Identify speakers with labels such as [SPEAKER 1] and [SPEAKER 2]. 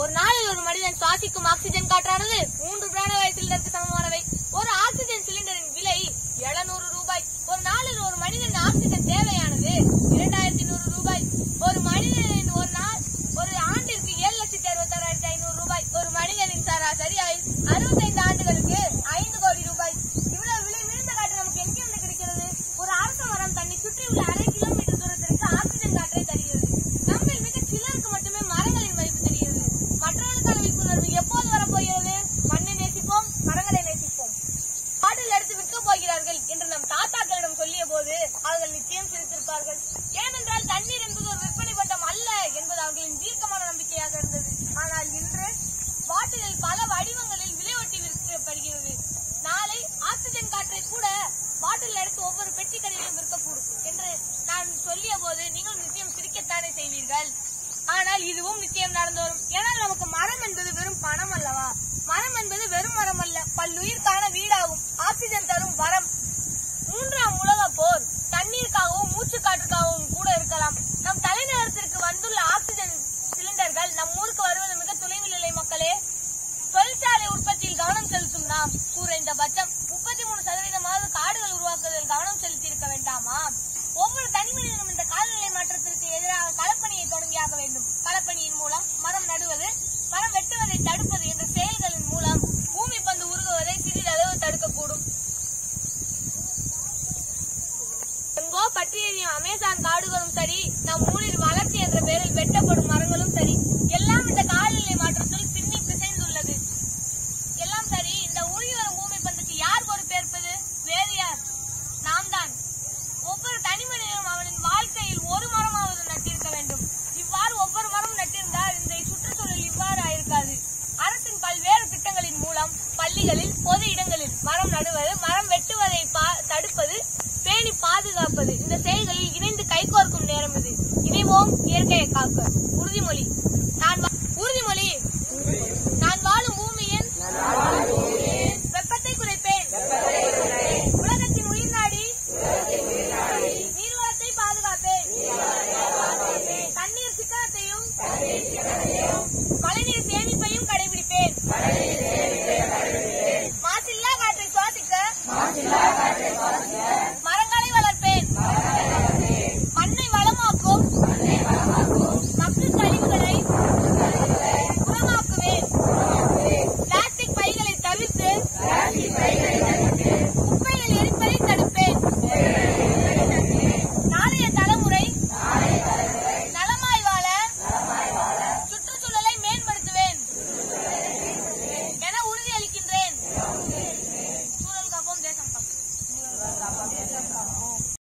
[SPEAKER 1] ஒரு நாளில் ஒரு மனிதன் சுவாசிக்கும் ஆக்சிஜன் காற்றானது 3 பிராணவாயு சிலிண்டருக்கு சமமானவை. ஒரு ஆக்சிஜன் சிலிண்டரின் விலை 700 ரூபாய். ஒரு நாளில் ஒரு மனிதன் ஆக்சிஜன் தேவையானது 2100 ரூபாய். ஒரு மனிதனின் ஒரு ஆண்டிற்கு 7,66,500 ரூபாய். ஒரு மனிதனின் சராசரி 65 ஆண்டுகளுக்கு 5 கோடி ரூபாய். இவ்வளவு விலை மிகுந்த காற்று நமக்கு எங்கிருந்து கிடைக்கிறது? ஒரு அரச மரம் தன்னை சுற்றியுள்ள 1/2 கிலோமீட்டர் தூரத்திற்கு ஆக்சிஜன் காற்றை தருகிறது. நம்மில் மிக சிலருக்கு மட்டுமே மரங்களின் மதிப்பு தெரிகிறது. மற்றவர்களுக்கான விழிப்புணர்வு எப்போது வரப்போகிறது? மண்ணை நேசிப்போம், மரங்களை நேசிப்போம். பாட்டில் எடுத்து விற்க போகிறார்கள் என்று நம் தாத்தாக்களிடம் சொல்லிய போது அவர்கள் நிச்சயம் சிரித்திருப்பார்கள். ஏனென்றால் தண்ணீர் என்பது ஒரு விற்பனை பட்டம் அல்ல என்பது அவர்களின் தீர்க்கமான நம்பிக்கையாக இருந்தது. ஆனால் இன்று பாட்டிலில் பல வடிவங்களில் விலையொட்டி விற்கப்படுகிறது. நாளை ஆக்சிஜன் காற்றை கூட பாட்டில் எடுத்து ஒவ்வொரு பெட்டி கடையிலும் விற்கக்கூடும் என்று நான் சொல்லிய போது நீங்கள் நிச்சயம் சிரிக்கத்தானே செய்வீர்கள். ஆனால் இதுவும் நிச்சயம் நடந்து வரும். ஏனால் நமக்கு மரம் என்பது வெறும் பணம் அல்லவா? மரம் என்பது வெறும் மரம் அல்ல, பல்லுயிர்க்கான வீடாகும், ஆக்சிஜன் தரும் வரம். 3ஆம் உலக போர் தண்ணீருக்காகவும் மூச்சு காற்றுக்காகவும் கூட இருக்கலாம். நம் தலைநகரத்திற்கு வந்துள்ள ஆக்சிஜன் சிலிண்டர்கள் நம் ஊருக்கு வருவது மிக தொலைவில் இல்லை மக்களே. தொழிற்சாலை உற்பத்தியில் கவனம் செலுத்தும் நாம் குறைந்தபட்சம் 33% காடுகள் உருவாக்குவதில் கவனம் செலுத்தியிருக்க வேண்டாமா? ஒவ்வொரு தனி மனிதனும் இந்த காலநிலை மாற்றத்திற்கு எதிராக களப்பணியை தொடங்கியாக வேண்டும். களப்பணியின் மூலம் மரம் நடுவது, மரம் வெட்டுவதை தடுப்பது